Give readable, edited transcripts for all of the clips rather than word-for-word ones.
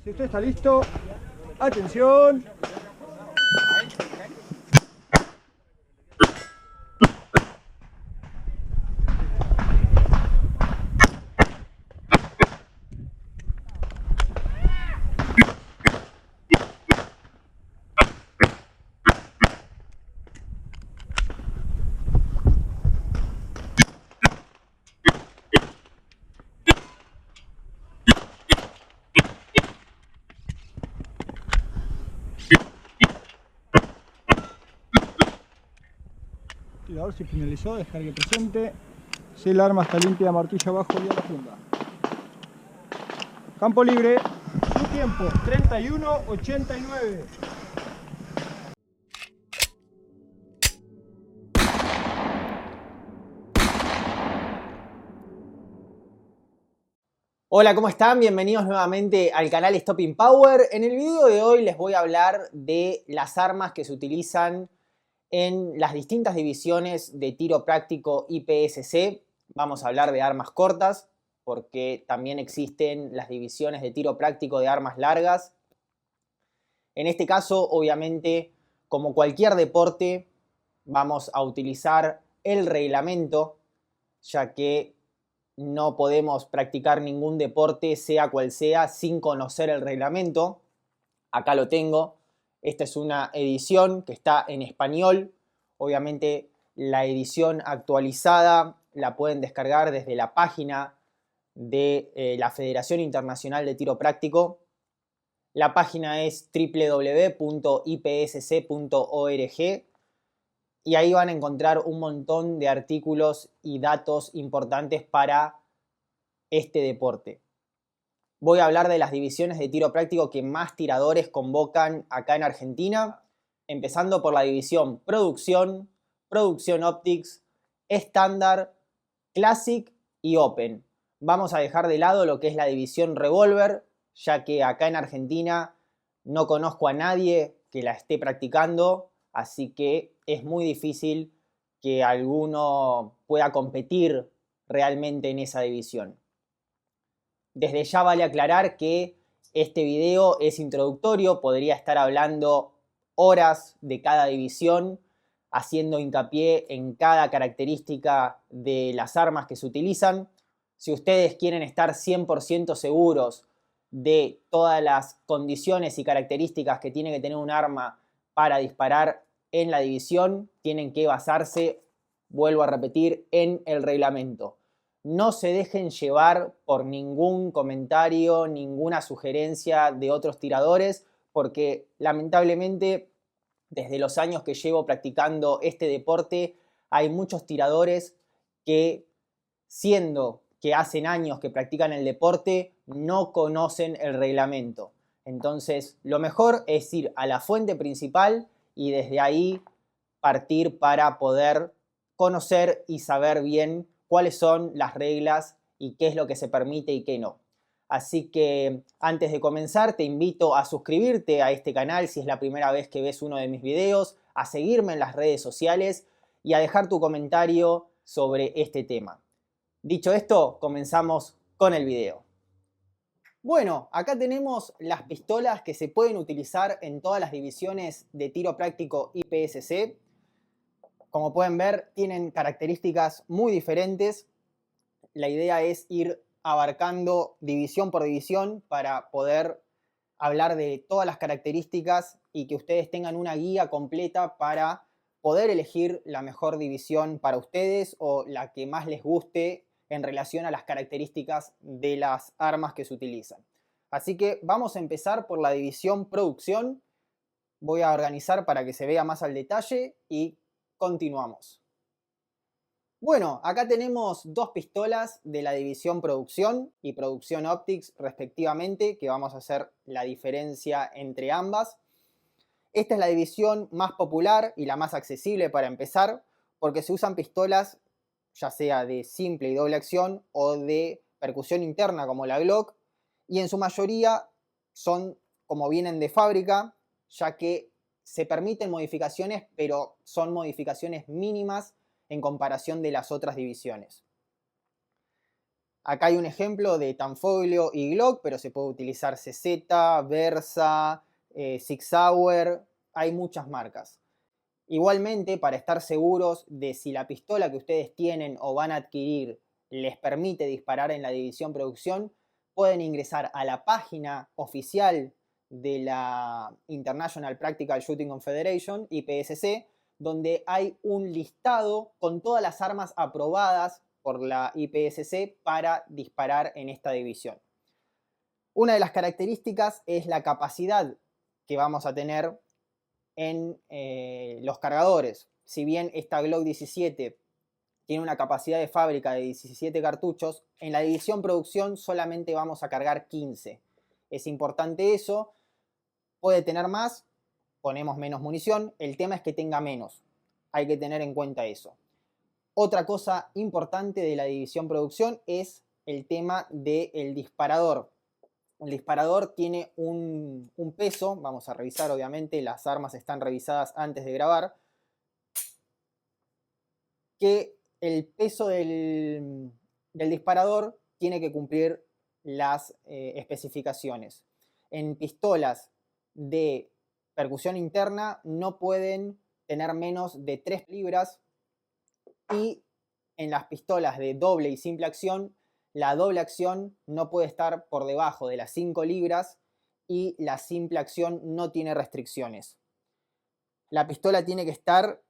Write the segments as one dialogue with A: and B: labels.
A: Si usted está listo, atención. Tirador se finalizó, descargue presente. Si el arma está limpia, martillo abajo y a la funda. Campo libre. Su tiempo, 31:89.
B: Hola, ¿cómo están? Bienvenidos nuevamente al canal Stopping Power. En el video de hoy les voy a hablar de las armas que se utilizan en las distintas divisiones de tiro práctico IPSC. Vamos a hablar de armas cortas, porque también existen las divisiones de tiro práctico de armas largas. En este caso, obviamente, como cualquier deporte, vamos a utilizar el reglamento, ya que no podemos practicar ningún deporte, sea cual sea, sin conocer el reglamento. Acá lo tengo. Esta es una edición que está en español. Obviamente la edición actualizada la pueden descargar desde la página de la Federación Internacional de Tiro Práctico. La página es www.ipsc.org y ahí van a encontrar un montón de artículos y datos importantes para este deporte. Voy a hablar de las divisiones de tiro práctico que más tiradores convocan acá en Argentina, empezando por la división Producción, Producción Optics, Estándar, Classic y Open. Vamos a dejar de lado lo que es la división Revolver, ya que acá en Argentina no conozco a nadie que la esté practicando, así que es muy difícil que alguno pueda competir realmente en esa división. Desde ya vale aclarar que este video es introductorio, podría estar hablando horas de cada división, haciendo hincapié en cada característica de las armas que se utilizan. Si ustedes quieren estar 100% seguros de todas las condiciones y características que tiene que tener un arma para disparar en la división, tienen que basarse, vuelvo a repetir, en el reglamento. No se dejen llevar por ningún comentario, ninguna sugerencia de otros tiradores, porque lamentablemente desde los años que llevo practicando este deporte hay muchos tiradores que, siendo que hacen años que practican el deporte, no conocen el reglamento. Entonces, lo mejor es ir a la fuente principal y desde ahí partir para poder conocer y saber bien cuáles son las reglas y qué es lo que se permite y qué no. Así que antes de comenzar te invito a suscribirte a este canal si es la primera vez que ves uno de mis videos, a seguirme en las redes sociales y a dejar tu comentario sobre este tema. Dicho esto, comenzamos con el video. Bueno, acá tenemos las pistolas que se pueden utilizar en todas las divisiones de tiro práctico IPSC. Como pueden ver, tienen características muy diferentes. La idea es ir abarcando división por división para poder hablar de todas las características y que ustedes tengan una guía completa para poder elegir la mejor división para ustedes o la que más les guste en relación a las características de las armas que se utilizan. Así que vamos a empezar por la división Producción. Voy a organizar para que se vea más al detalle y continuamos. Bueno, acá tenemos dos pistolas de la división Producción y Producción Optics respectivamente, que vamos a hacer la diferencia entre ambas. Esta es la división más popular y la más accesible para empezar, porque se usan pistolas ya sea de simple y doble acción o de percusión interna como la Glock, y en su mayoría son como vienen de fábrica, ya que se permiten modificaciones, pero son modificaciones mínimas en comparación de las otras divisiones. Acá hay un ejemplo de Tanfoglio y Glock, pero se puede utilizar CZ, Versa, Sig Sauer, hay muchas marcas. Igualmente, para estar seguros de si la pistola que ustedes tienen o van a adquirir les permite disparar en la división producción, pueden ingresar a la página oficial de la International Practical Shooting Confederation, IPSC, donde hay un listado con todas las armas aprobadas por la IPSC para disparar en esta división. Una de las características es la capacidad que vamos a tener en los cargadores. Si bien esta Glock 17 tiene una capacidad de fábrica de 17 cartuchos, en la división producción solamente vamos a cargar 15. Es importante eso. Puede tener más, ponemos menos munición. El tema es que tenga menos. Hay que tener en cuenta eso. Otra cosa importante de la división producción es el tema del disparador. El disparador tiene un peso, vamos a revisar obviamente, las armas están revisadas antes de grabar, que el peso del disparador tiene que cumplir las especificaciones. En pistolas de percusión interna no pueden tener menos de 3 libras y en las pistolas de doble y simple acción, la doble acción no puede estar por debajo de las 5 libras y la simple acción no tiene restricciones. La pistola tiene que estar,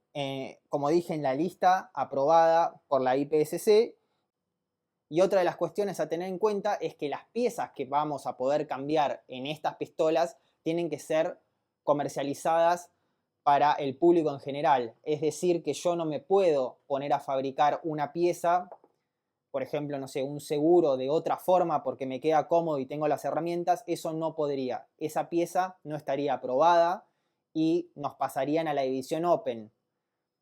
B: como dije, en la lista aprobada por la IPSC. Y otra de las cuestiones a tener en cuenta es que las piezas que vamos a poder cambiar en estas pistolas tienen que ser comercializadas para el público en general. Es decir, que yo no me puedo poner a fabricar una pieza, por ejemplo, no sé, un seguro de otra forma porque me queda cómodo y tengo las herramientas. Eso no podría. Esa pieza no estaría aprobada y nos pasarían a la división Open.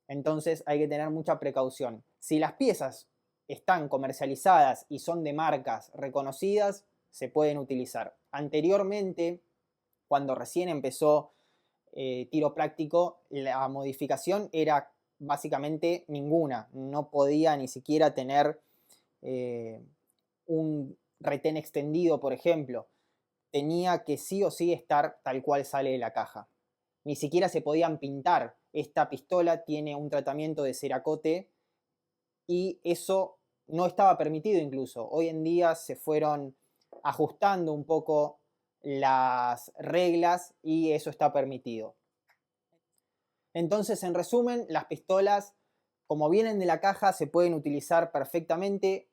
B: Entonces hay que tener mucha precaución. Si las piezas están comercializadas y son de marcas reconocidas, se pueden utilizar. Anteriormente, cuando recién empezó tiro práctico, la modificación era básicamente ninguna. No podía ni siquiera tener un retén extendido, por ejemplo. Tenía que sí o sí estar tal cual sale de la caja. Ni siquiera se podían pintar. Esta pistola tiene un tratamiento de ceracote y eso no estaba permitido incluso. Hoy en día se fueron ajustando un poco las reglas y eso está permitido. Entonces, en resumen, las pistolas, como vienen de la caja, se pueden utilizar perfectamente.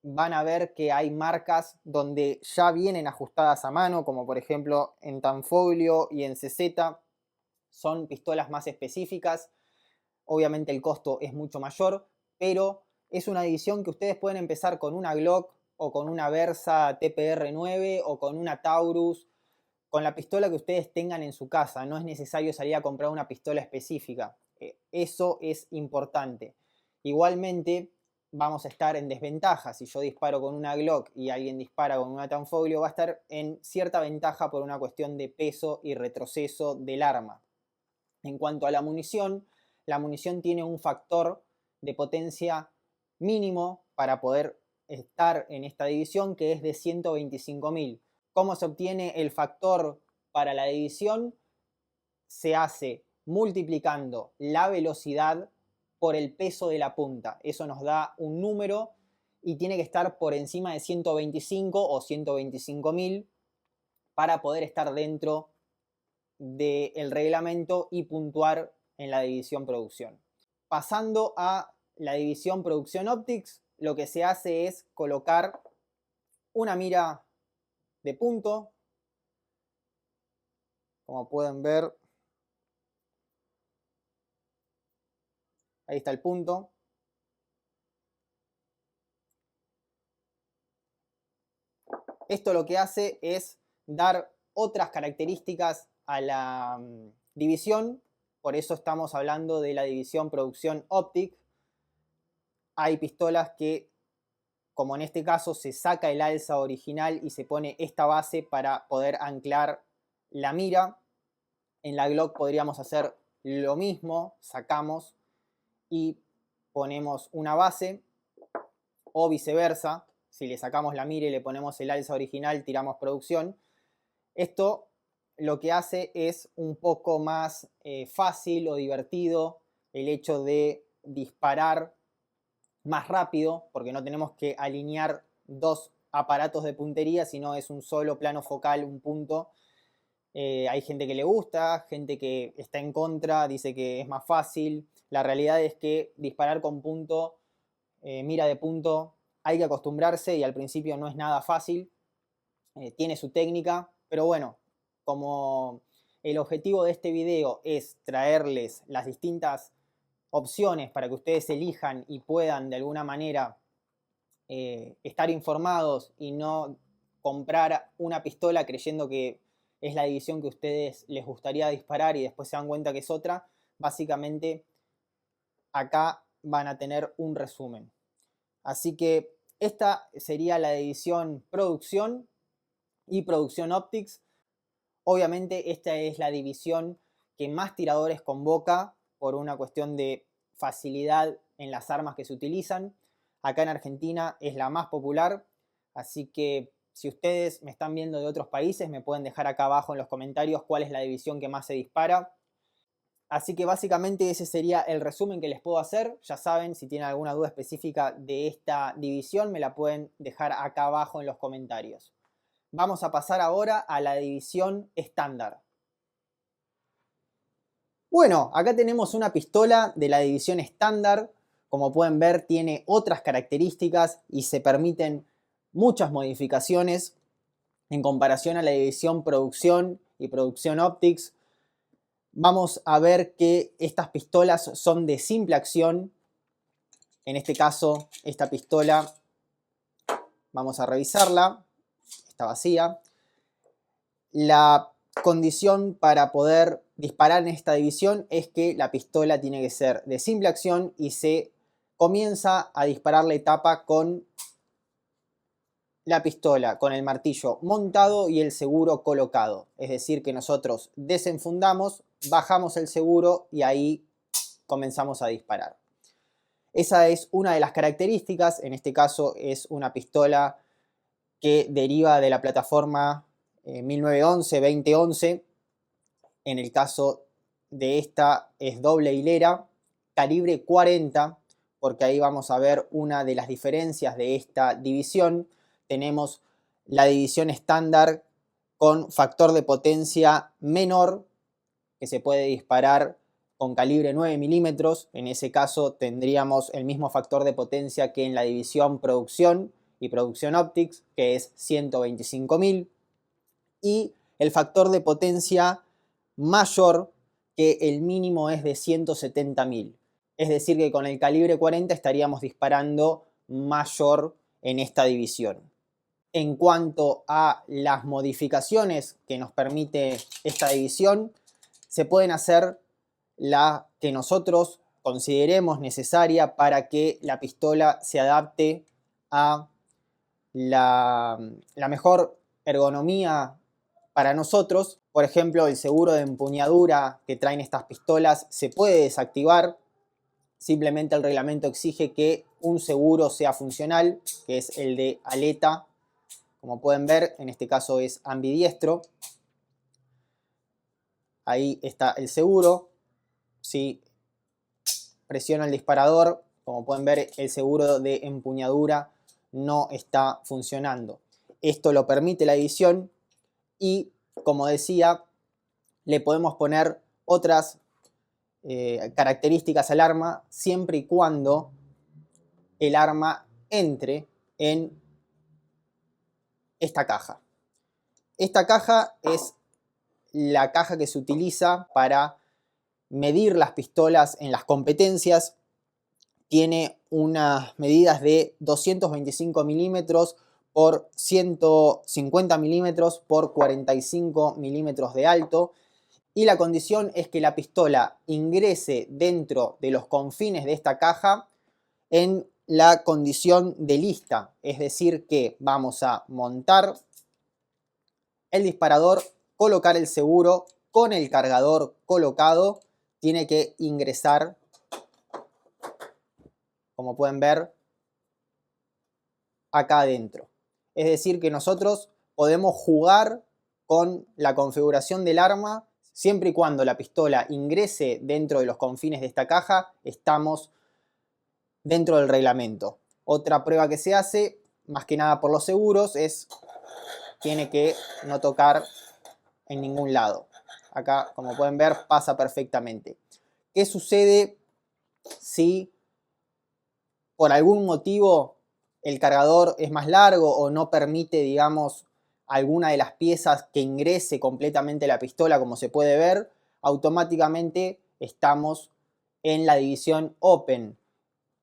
B: Van a ver que hay marcas donde ya vienen ajustadas a mano, como por ejemplo en Tanfoglio y en CZ. Son pistolas más específicas. Obviamente el costo es mucho mayor, pero es una división que ustedes pueden empezar con una Glock o con una Versa TPR-9 o con una Taurus, con la pistola que ustedes tengan en su casa. No es necesario salir a comprar una pistola específica. Eso es importante. Igualmente vamos a estar en desventaja. Si yo disparo con una Glock y alguien dispara con una Tanfoglio, va a estar en cierta ventaja por una cuestión de peso y retroceso del arma. En cuanto a la munición tiene un factor de potencia mínimo para poder estar en esta división, que es de 125.000. ¿Cómo se obtiene el factor para la división? Se hace multiplicando la velocidad por el peso de la punta. Eso nos da un número y tiene que estar por encima de 125 o 125.000 para poder estar dentro del reglamento y puntuar en la división producción. Pasando a la división producción Optics, lo que se hace es colocar una mira de punto. Como pueden ver, ahí está el punto. Esto lo que hace es dar otras características a la división. Por eso estamos hablando de la división producción Optic. Hay pistolas que, como en este caso, se saca el alza original y se pone esta base para poder anclar la mira. En la Glock podríamos hacer lo mismo, sacamos y ponemos una base o viceversa. si le sacamos la mira y le ponemos el alza original, tiramos producción. Esto lo que hace es un poco más fácil o divertido el hecho de disparar más rápido, porque no tenemos que alinear dos aparatos de puntería, sino es un solo plano focal, un punto. Hay gente que le gusta, gente que está en contra, dice que es más fácil. La realidad es que disparar con punto, mira de punto, hay que acostumbrarse y al principio no es nada fácil. Tiene su técnica, pero bueno, como el objetivo de este video es traerles las distintas opciones para que ustedes elijan y puedan de alguna manera estar informados y no comprar una pistola creyendo que es la división que a ustedes les gustaría disparar y después se dan cuenta que es otra, básicamente acá van a tener un resumen. Así que esta sería la división producción y producción optics. Obviamente esta es la división que más tiradores convoca por una cuestión de facilidad en las armas que se utilizan. Acá en Argentina es la más popular, así que si ustedes me están viendo de otros países me pueden dejar acá abajo en los comentarios cuál es la división que más se dispara. Así que básicamente ese sería el resumen que les puedo hacer. Ya saben, si tienen alguna duda específica de esta división me la pueden dejar acá abajo en los comentarios. Vamos a pasar ahora a la división estándar. Bueno, acá tenemos una pistola de la división estándar. Como pueden ver, tiene otras características y se permiten muchas modificaciones en comparación a la división producción y producción optics. Vamos a ver que estas pistolas son de simple acción. En este caso, esta pistola, vamos a revisarla. Está vacía. La condición para poder disparar en esta división es que la pistola tiene que ser de simple acción y se comienza a disparar la etapa con la pistola, con el martillo montado y el seguro colocado. Es decir, que nosotros desenfundamos, bajamos el seguro y ahí comenzamos a disparar. Esa es una de las características. En este caso es una pistola que deriva de la plataforma 1911-2011. En el caso de esta es doble hilera, calibre 40, porque ahí vamos a ver una de las diferencias de esta división. Tenemos la división estándar con factor de potencia menor, que se puede disparar con calibre 9 milímetros. En ese caso tendríamos el mismo factor de potencia que en la división producción y producción optics, que es 125.000. Y el factor de potencia mayor, que el mínimo es de 170.000. Es decir, que con el calibre 40 estaríamos disparando mayor en esta división. En cuanto a las modificaciones que nos permite esta división, se pueden hacer la que nosotros consideremos necesaria para que la pistola se adapte a la mejor ergonomía para nosotros. Por ejemplo, el seguro de empuñadura que traen estas pistolas se puede desactivar. Simplemente el reglamento exige que un seguro sea funcional, que es el de aleta. Como pueden ver, en este caso es ambidiestro. Ahí está el seguro. Si presiono el disparador, como pueden ver, el seguro de empuñadura no está funcionando. Esto lo permite la división y, como decía, le podemos poner otras características al arma siempre y cuando el arma entre en esta caja. Esta caja es la caja que se utiliza para medir las pistolas en las competencias. Tiene unas medidas de 225 milímetros por 150 milímetros por 45 milímetros de alto. Y la condición es que la pistola ingrese dentro de los confines de esta caja en la condición de lista. Es decir, que vamos a montar el disparador, colocar el seguro con el cargador colocado. Tiene que ingresar, como pueden ver, acá adentro. Es decir, que nosotros podemos jugar con la configuración del arma siempre y cuando la pistola ingrese dentro de los confines de esta caja, estamos dentro del reglamento. Otra prueba que se hace, más que nada por los seguros, es tiene que no tocar en ningún lado. Acá, como pueden ver, pasa perfectamente. ¿Qué sucede si por algún motivo el cargador es más largo o no permite, digamos, alguna de las piezas que ingrese completamente la pistola, como se puede ver? Automáticamente estamos en la división Open,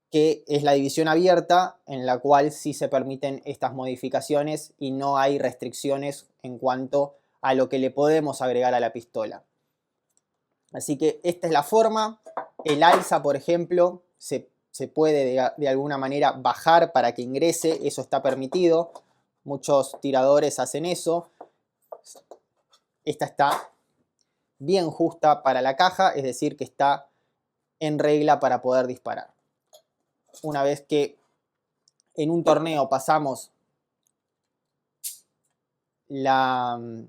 B: que es la división abierta en la cual sí se permiten estas modificaciones y no hay restricciones en cuanto a lo que le podemos agregar a la pistola. Así que esta es la forma. El alza, por ejemplo, se puede de alguna manera bajar para que ingrese, eso está permitido. Muchos tiradores hacen eso. Esta está bien justa para la caja, es decir, que está en regla para poder disparar. Una vez que en un torneo pasamos el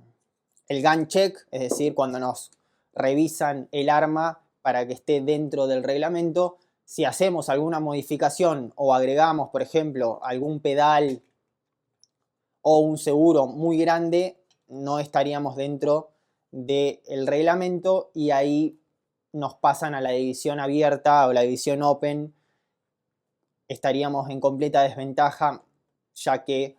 B: gun check, es decir, cuando nos revisan el arma para que esté dentro del reglamento, si hacemos alguna modificación o agregamos, por ejemplo, algún pedal o un seguro muy grande, no estaríamos dentro del reglamento y ahí nos pasan a la división abierta o la división Open. Estaríamos en completa desventaja, ya que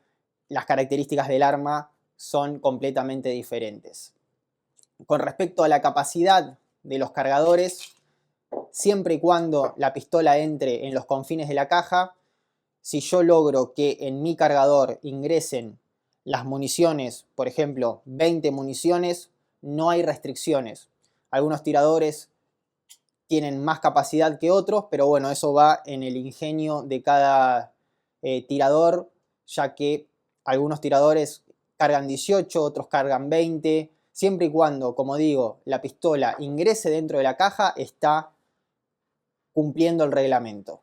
B: las características del arma son completamente diferentes. Con respecto a la capacidad de los cargadores, siempre y cuando la pistola entre en los confines de la caja, si yo logro que en mi cargador ingresen las municiones, por ejemplo, 20 municiones, no hay restricciones. Algunos tiradores tienen más capacidad que otros, pero bueno, eso va en el ingenio de cada tirador, ya que algunos tiradores cargan 18, otros cargan 20. Siempre y cuando, como digo, la pistola ingrese dentro de la caja, está cumpliendo el reglamento.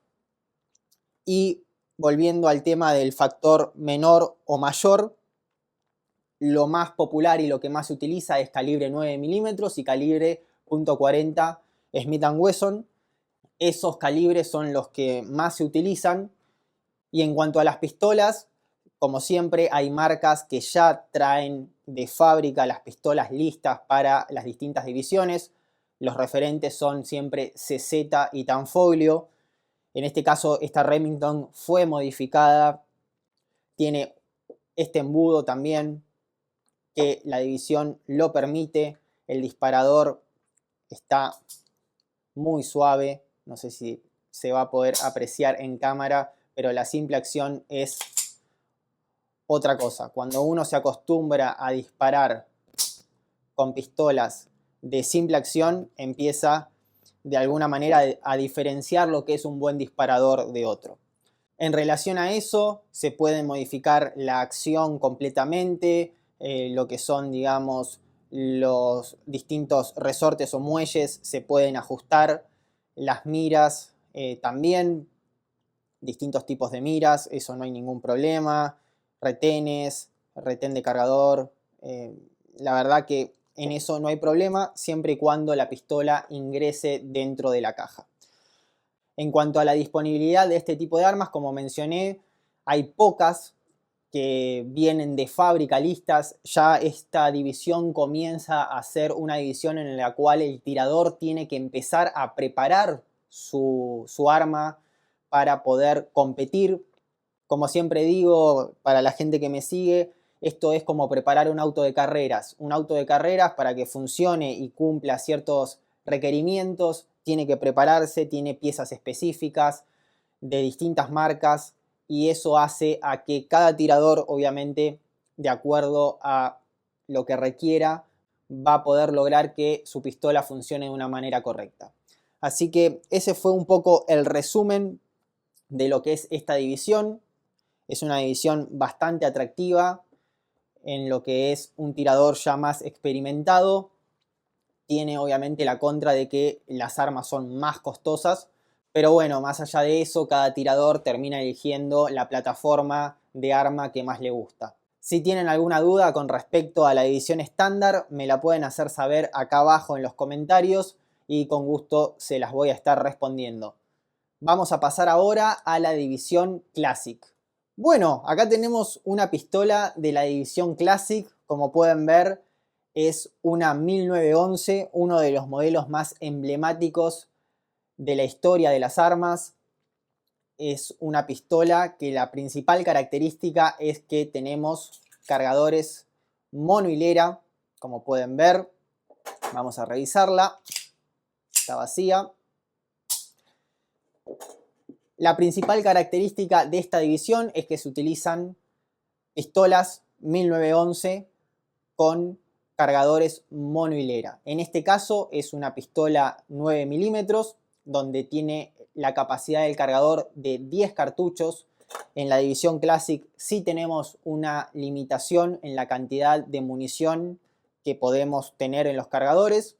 B: Y volviendo al tema del factor menor o mayor, lo más popular y lo que más se utiliza es calibre 9 milímetros y calibre .40 Smith & Wesson. Esos calibres son los que más se utilizan. Y en cuanto a las pistolas, como siempre, hay marcas que ya traen de fábrica las pistolas listas para las distintas divisiones. Los referentes son siempre CZ y Tanfoglio. En este caso, esta Remington fue modificada. Tiene este embudo también, que la división lo permite. El disparador está muy suave. No sé si se va a poder apreciar en cámara, pero la simple acción es otra cosa. Cuando uno se acostumbra a disparar con pistolas de simple acción, empieza de alguna manera a diferenciar lo que es un buen disparador de otro. En relación a eso, se puede modificar la acción completamente, lo que son, digamos, los distintos resortes o muelles se pueden ajustar, las miras también, distintos tipos de miras, eso no hay ningún problema, retenes, retén de cargador, la verdad que en eso no hay problema, siempre y cuando la pistola ingrese dentro de la caja. En cuanto a la disponibilidad de este tipo de armas, como mencioné, hay pocas que vienen de fábrica listas. Ya esta división comienza a ser una división en la cual el tirador tiene que empezar a preparar su arma para poder competir. Como siempre digo, para la gente que me sigue, esto es como preparar un auto de carreras. Un auto de carreras, para que funcione y cumpla ciertos requerimientos, tiene que prepararse, tiene piezas específicas de distintas marcas y eso hace a que cada tirador, obviamente, de acuerdo a lo que requiera, va a poder lograr que su pistola funcione de una manera correcta. Así que ese fue un poco el resumen de lo que es esta división. Es una división bastante atractiva en lo que es un tirador ya más experimentado. Tiene obviamente la contra de que las armas son más costosas, pero bueno, más allá de eso, cada tirador termina eligiendo la plataforma de arma que más le gusta. Si tienen alguna duda con respecto a la división estándar, me la pueden hacer saber acá abajo en los comentarios y con gusto se las voy a estar respondiendo. Vamos a pasar ahora a la división Classic. Bueno, acá tenemos una pistola de la división Classic. Como pueden ver, es una 1911, uno de los modelos más emblemáticos de la historia de las armas. Es una pistola que la principal característica es que tenemos cargadores monohilera, como pueden ver. Vamos a revisarla. Está vacía. La principal característica de esta división es que se utilizan pistolas 1911 con cargadores monohilera. En este caso es una pistola 9 milímetros donde tiene la capacidad del cargador de 10 cartuchos. En la división Classic sí tenemos una limitación en la cantidad de munición que podemos tener en los cargadores.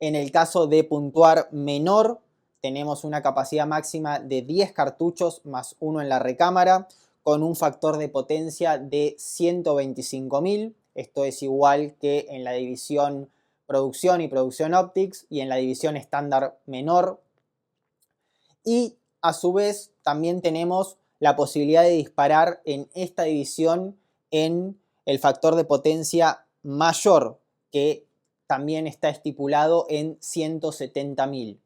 B: En el caso de puntuar menor, tenemos una capacidad máxima de 10 cartuchos más uno en la recámara, con un factor de potencia de 125.000. Esto es igual que en la división producción y producción optics y en la división estándar menor. Y a su vez también tenemos la posibilidad de disparar en esta división en el factor de potencia mayor, que también está estipulado en 170.000.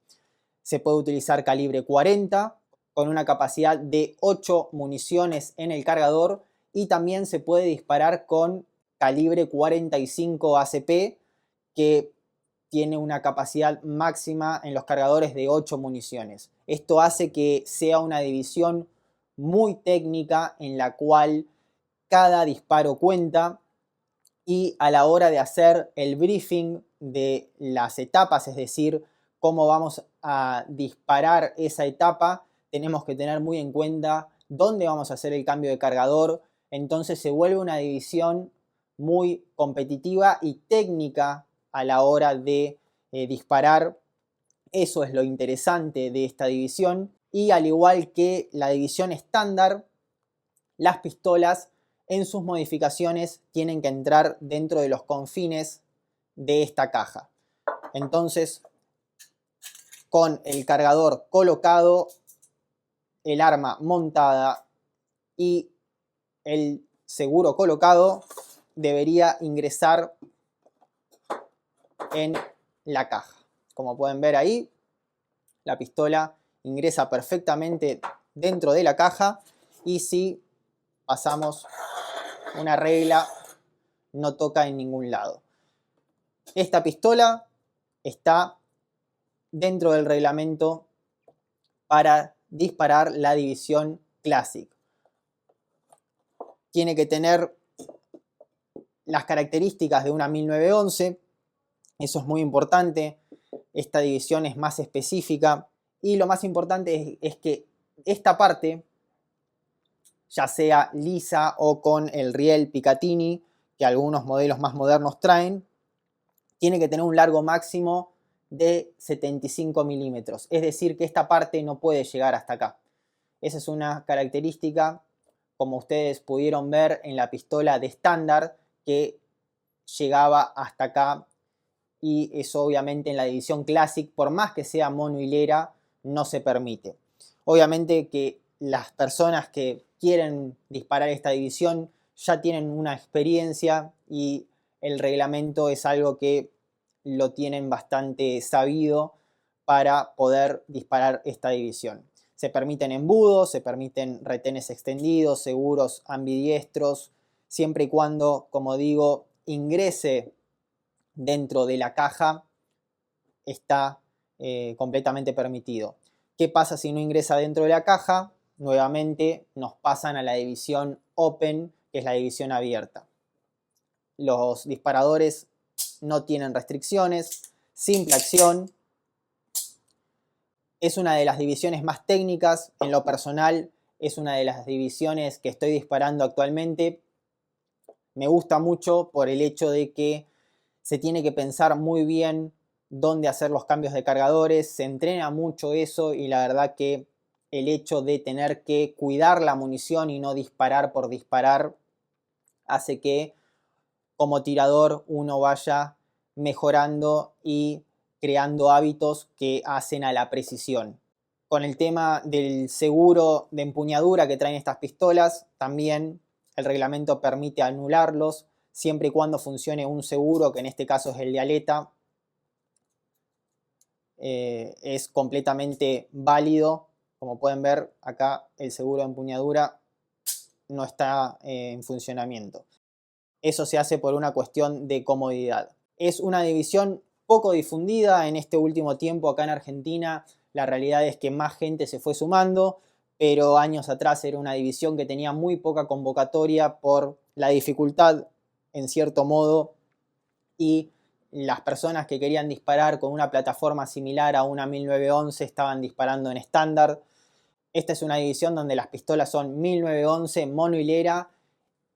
B: Se puede utilizar calibre 40 con una capacidad de 8 municiones en el cargador y también se puede disparar con calibre 45 ACP, que tiene una capacidad máxima en los cargadores de 8 municiones. Esto hace que sea una división muy técnica en la cual cada disparo cuenta, y a la hora de hacer el briefing de las etapas, es decir, cómo vamos a disparar esa etapa, tenemos que tener muy en cuenta dónde vamos a hacer el cambio de cargador. Entonces se vuelve una división muy competitiva y técnica a la hora de disparar. Eso es lo interesante de esta división. Y al igual que la división estándar, las pistolas en sus modificaciones tienen que entrar dentro de los confines de esta caja. Entonces, con el cargador colocado, el arma montada y el seguro colocado, debería ingresar en la caja. Como pueden ver ahí, la pistola ingresa perfectamente dentro de la caja, y si pasamos una regla, no toca en ningún lado. Esta pistola está dentro del reglamento para disparar la división Classic. Tiene que tener las características de una 1911, eso es muy importante. Esta división es más específica y lo más importante es que esta parte, ya sea lisa o con el riel Picatinny, que algunos modelos más modernos traen, tiene que tener un largo máximo de 75 milímetros. Es decir, que esta parte no puede llegar hasta acá. Esa es una característica, como ustedes pudieron ver en la pistola de estándar, que llegaba hasta acá, y eso obviamente en la división Classic, por más que sea monohilera, no se permite. Obviamente que las personas que quieren disparar esta división ya tienen una experiencia y el reglamento es algo que lo tienen bastante sabido para poder disparar esta división. Se permiten embudos, se permiten retenes extendidos, seguros ambidiestros, siempre y cuando, como digo, ingrese dentro de la caja, está completamente permitido. ¿Qué pasa si no ingresa dentro de la caja? Nuevamente nos pasan a la división Open, que es la división abierta. Los disparadores no tienen restricciones, simple acción. Es una de las divisiones más técnicas. En lo personal, es una de las divisiones que estoy disparando actualmente. Me gusta mucho por el hecho de que se tiene que pensar muy bien dónde hacer los cambios de cargadores. Se entrena mucho eso y la verdad que el hecho de tener que cuidar la munición y no disparar por disparar hace que como tirador uno vaya mejorando y creando hábitos que hacen a la precisión. Con el tema del seguro de empuñadura que traen estas pistolas, también el reglamento permite anularlos siempre y cuando funcione un seguro, que en este caso es el de aleta. Es completamente válido. Como pueden ver acá, el seguro de empuñadura no está en funcionamiento. Eso se hace por una cuestión de comodidad. Es una división poco difundida en este último tiempo acá en Argentina. La realidad es que más gente se fue sumando, pero años atrás era una división que tenía muy poca convocatoria por la dificultad, en cierto modo, y las personas que querían disparar con una plataforma similar a una 1911 estaban disparando en estándar. Esta es una división donde las pistolas son 1911 monohilera,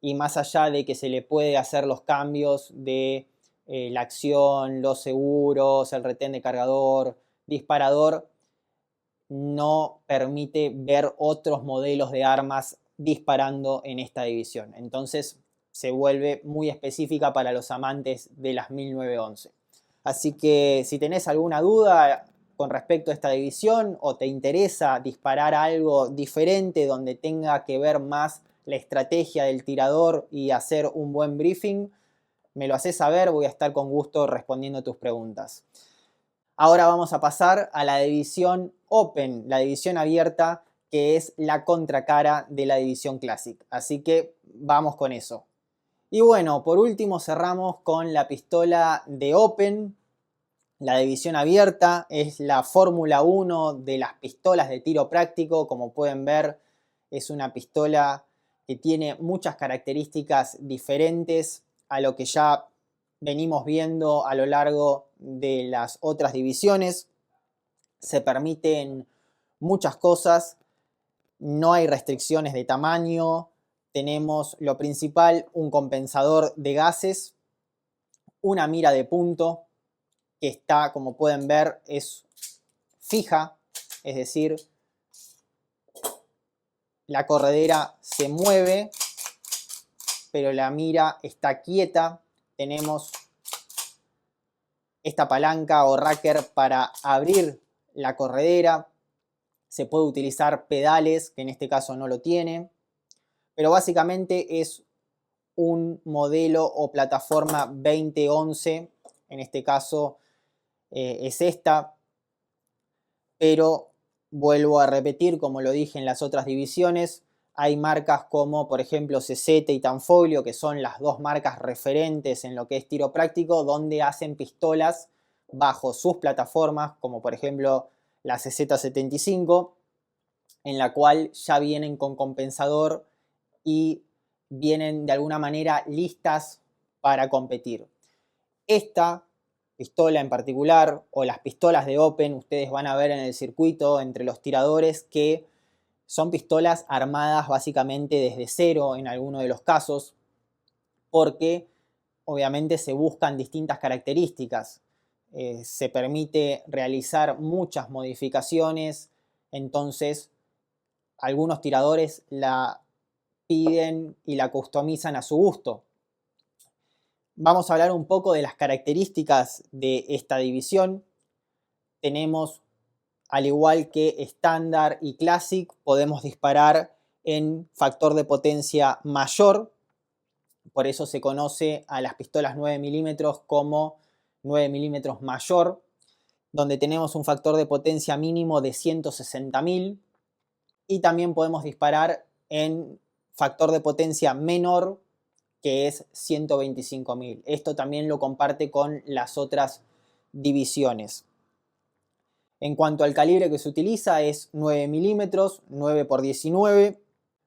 B: y más allá de que se le puede hacer los cambios de la acción, los seguros, el retén de cargador, disparador, no permite ver otros modelos de armas disparando en esta división. Entonces se vuelve muy específica para los amantes de las 1911. Así que si tenés alguna duda con respecto a esta división o te interesa disparar algo diferente donde tenga que ver más la estrategia del tirador y hacer un buen briefing, me lo haces saber, voy a estar con gusto respondiendo tus preguntas. Ahora vamos a pasar a la división Open, la división abierta, que es la contracara de la división Classic. Así que vamos con eso. Y bueno, por último cerramos con la pistola de Open. La división abierta es la Fórmula 1 de las pistolas de tiro práctico. Como pueden ver, es una pistola que tiene muchas características diferentes a lo que ya venimos viendo a lo largo de las otras divisiones. Se permiten muchas cosas, no hay restricciones de tamaño. Tenemos lo principal, un compensador de gases, una mira de punto que está, como pueden ver, es fija, es decir, la corredera se mueve, pero la mira está quieta. Tenemos esta palanca o racker para abrir la corredera. Se puede utilizar pedales, que en este caso no lo tiene. Pero básicamente es un modelo o plataforma 2011. En este caso es esta. Pero vuelvo a repetir, como lo dije en las otras divisiones, hay marcas como por ejemplo CZ y Tanfoglio, que son las dos marcas referentes en lo que es tiro práctico, donde hacen pistolas bajo sus plataformas, como por ejemplo la CZ75, en la cual ya vienen con compensador y vienen de alguna manera listas para competir. Esta pistola en particular, o las pistolas de Open, ustedes van a ver en el circuito entre los tiradores que son pistolas armadas básicamente desde cero en algunos de los casos, porque obviamente se buscan distintas características. Se permite realizar muchas modificaciones, entonces algunos tiradores la piden y la customizan a su gusto. Vamos a hablar un poco de las características de esta división. Tenemos, al igual que estándar y Classic, podemos disparar en factor de potencia mayor. Por eso se conoce a las pistolas 9 milímetros como 9 milímetros mayor, donde tenemos un factor de potencia mínimo de 160.000. Y también podemos disparar en factor de potencia menor, que es 125.000. Esto también lo comparte con las otras divisiones. En cuanto al calibre que se utiliza es 9 milímetros, 9x19.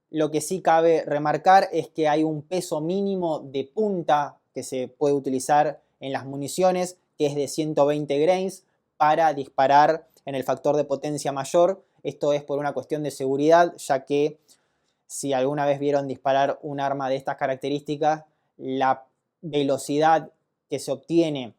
B: Lo que sí cabe remarcar es que hay un peso mínimo de punta que se puede utilizar en las municiones, que es de 120 grains, para disparar en el factor de potencia mayor. Esto es por una cuestión de seguridad, ya que si alguna vez vieron disparar un arma de estas características, la velocidad que se obtiene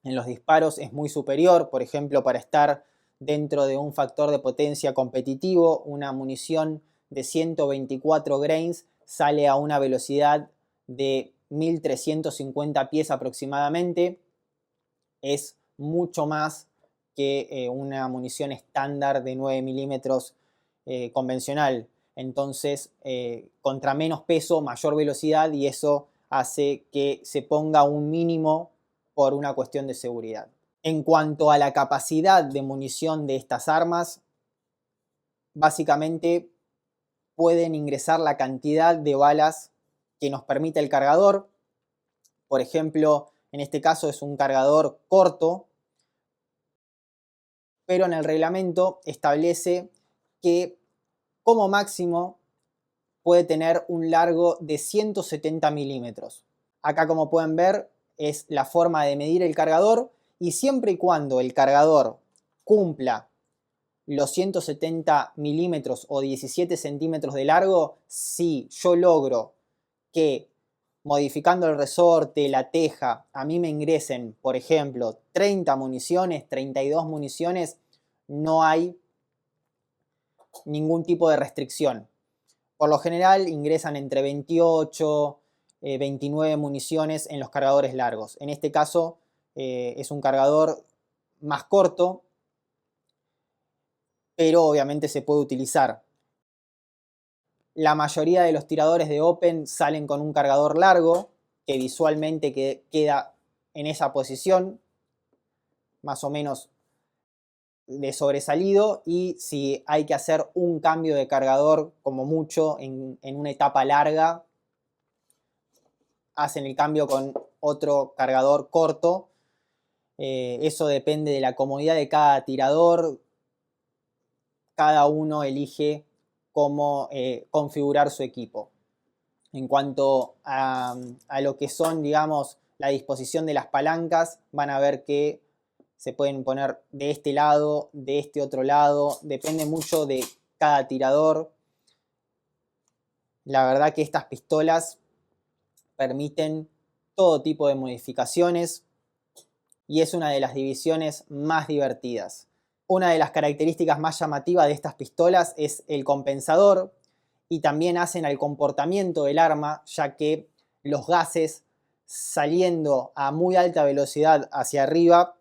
B: en los disparos es muy superior. Por ejemplo, para estar dentro de un factor de potencia competitivo. Una munición de 124 grains sale a una velocidad de 1350 pies aproximadamente. Es mucho más que una munición estándar de 9 milímetros convencional. Entonces, contra menos peso, mayor velocidad, y eso hace que se ponga un mínimo por una cuestión de seguridad. En cuanto a la capacidad de munición de estas armas, básicamente pueden ingresar la cantidad de balas que nos permite el cargador. Por ejemplo, en este caso es un cargador corto, pero en el reglamento establece que como máximo puede tener un largo de 170 milímetros. Acá, como pueden ver, es la forma de medir el cargador, y siempre y cuando el cargador cumpla los 170 milímetros o 17 centímetros de largo, si yo logro que modificando el resorte, la teja, a mí me ingresen, por ejemplo, 30 municiones, 32 municiones, no hay ningún tipo de restricción. Por lo general ingresan entre 28, 29 municiones en los cargadores largos. En este caso es un cargador más corto, pero obviamente se puede utilizar. La mayoría de los tiradores de Open salen con un cargador largo que visualmente queda en esa posición, más o menos de sobresalido, y si hay que hacer un cambio de cargador como mucho en una etapa larga, hacen el cambio con otro cargador corto. Eso depende de la comodidad de cada tirador. Cada uno elige cómo configurar su equipo. En cuanto a lo que son, digamos, la disposición de las palancas, van a ver que se pueden poner de este lado, de este otro lado, depende mucho de cada tirador. La verdad que estas pistolas permiten todo tipo de modificaciones y es una de las divisiones más divertidas. Una de las características más llamativas de estas pistolas es el compensador, y también hacen al comportamiento del arma, ya que los gases saliendo a muy alta velocidad hacia arriba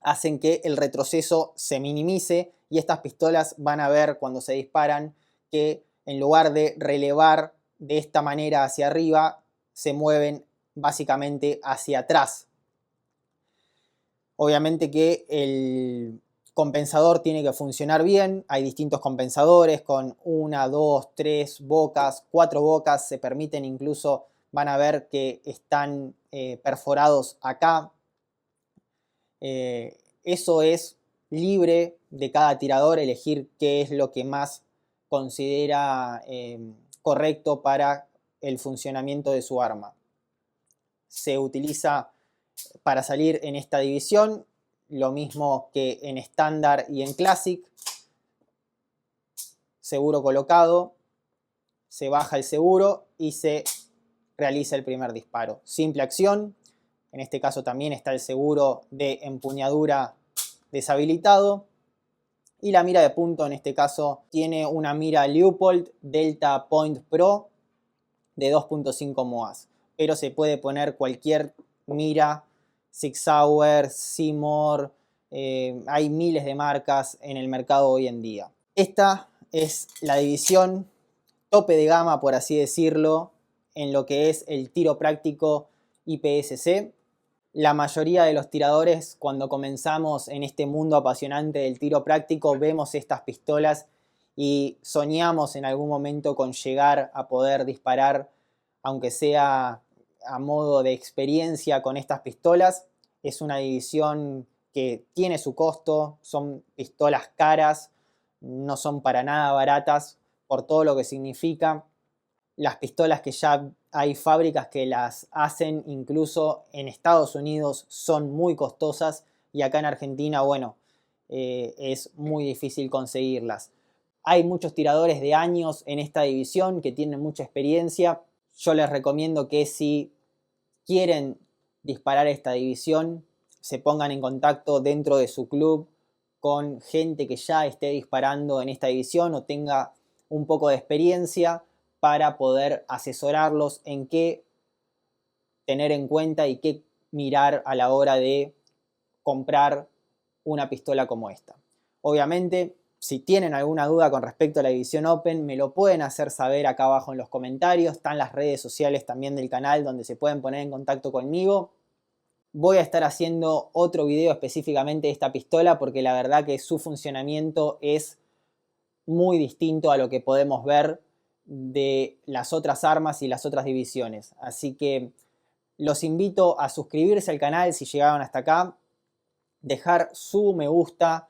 B: hacen que el retroceso se minimice, y estas pistolas van a ver cuando se disparan que en lugar de relevar de esta manera hacia arriba, se mueven básicamente hacia atrás. Obviamente que el compensador tiene que funcionar bien. Hay distintos compensadores con 1, 2, 3 bocas, 4 bocas. Se permiten incluso, van a ver que están perforados acá. Eso es libre de cada tirador elegir qué es lo que más considera correcto para el funcionamiento de su arma. Se utiliza para salir en esta división lo mismo que en estándar y en classic. Seguro colocado, se baja el seguro y se realiza el primer disparo. Simple acción. En este caso también está el seguro de empuñadura deshabilitado. Y la mira de punto en este caso tiene una mira Leupold Delta Point Pro de 2.5 MOAs. Pero se puede poner cualquier mira, Sig Sauer, Seymour, hay miles de marcas en el mercado hoy en día. Esta es la división tope de gama, por así decirlo, en lo que es el tiro práctico IPSC. La mayoría de los tiradores, cuando comenzamos en este mundo apasionante del tiro práctico, vemos estas pistolas y soñamos en algún momento con llegar a poder disparar, aunque sea a modo de experiencia, con estas pistolas. Es una división que tiene su costo, son pistolas caras, no son para nada baratas por todo lo que significa. Las pistolas que ya hay fábricas que las hacen incluso en Estados Unidos son muy costosas, y acá en Argentina, bueno, es muy difícil conseguirlas. Hay muchos tiradores de años en esta división que tienen mucha experiencia. Yo les recomiendo que si quieren disparar esta división, se pongan en contacto dentro de su club con gente que ya esté disparando en esta división o tenga un poco de experiencia para poder asesorarlos en qué tener en cuenta y qué mirar a la hora de comprar una pistola como esta. Obviamente, si tienen alguna duda con respecto a la división Open, me lo pueden hacer saber acá abajo en los comentarios. Están las redes sociales también del canal donde se pueden poner en contacto conmigo. Voy a estar haciendo otro video específicamente de esta pistola porque la verdad que su funcionamiento es muy distinto a lo que podemos ver de las otras armas y las otras divisiones. Así que los invito a suscribirse al canal si llegaron hasta acá, dejar su me gusta.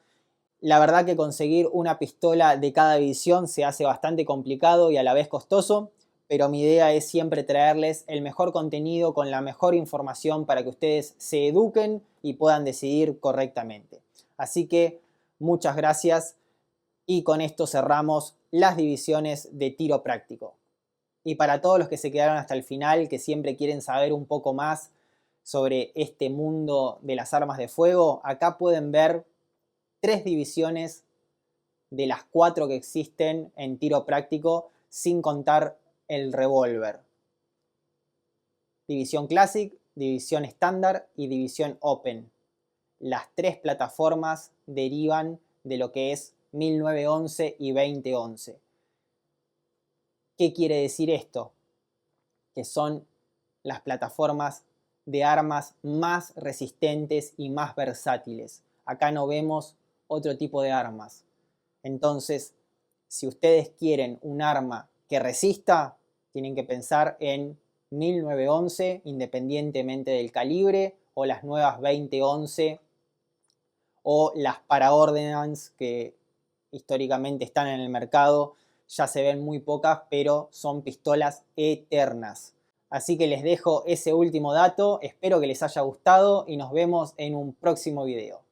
B: La verdad que conseguir una pistola de cada división se hace bastante complicado y a la vez costoso, pero mi idea es siempre traerles el mejor contenido con la mejor información para que ustedes se eduquen y puedan decidir correctamente. Así que muchas gracias y con esto cerramos las divisiones de tiro práctico. Y para todos los que se quedaron hasta el final, que siempre quieren saber un poco más sobre este mundo de las armas de fuego, acá pueden ver 3 divisiones de las 4 que existen en tiro práctico, sin contar el revólver. División Classic, División Estándar y División Open. Las 3 plataformas derivan de lo que es 1911 y 2011. ¿Qué quiere decir esto? Que son las plataformas de armas más resistentes y más versátiles. Acá no vemos otro tipo de armas. Entonces, si ustedes quieren un arma que resista, tienen que pensar en 1911 independientemente del calibre, o las nuevas 2011 o las Paraordnance que históricamente están en el mercado. Ya se ven muy pocas, pero son pistolas eternas. Así que les dejo ese último dato, espero que les haya gustado y nos vemos en un próximo video.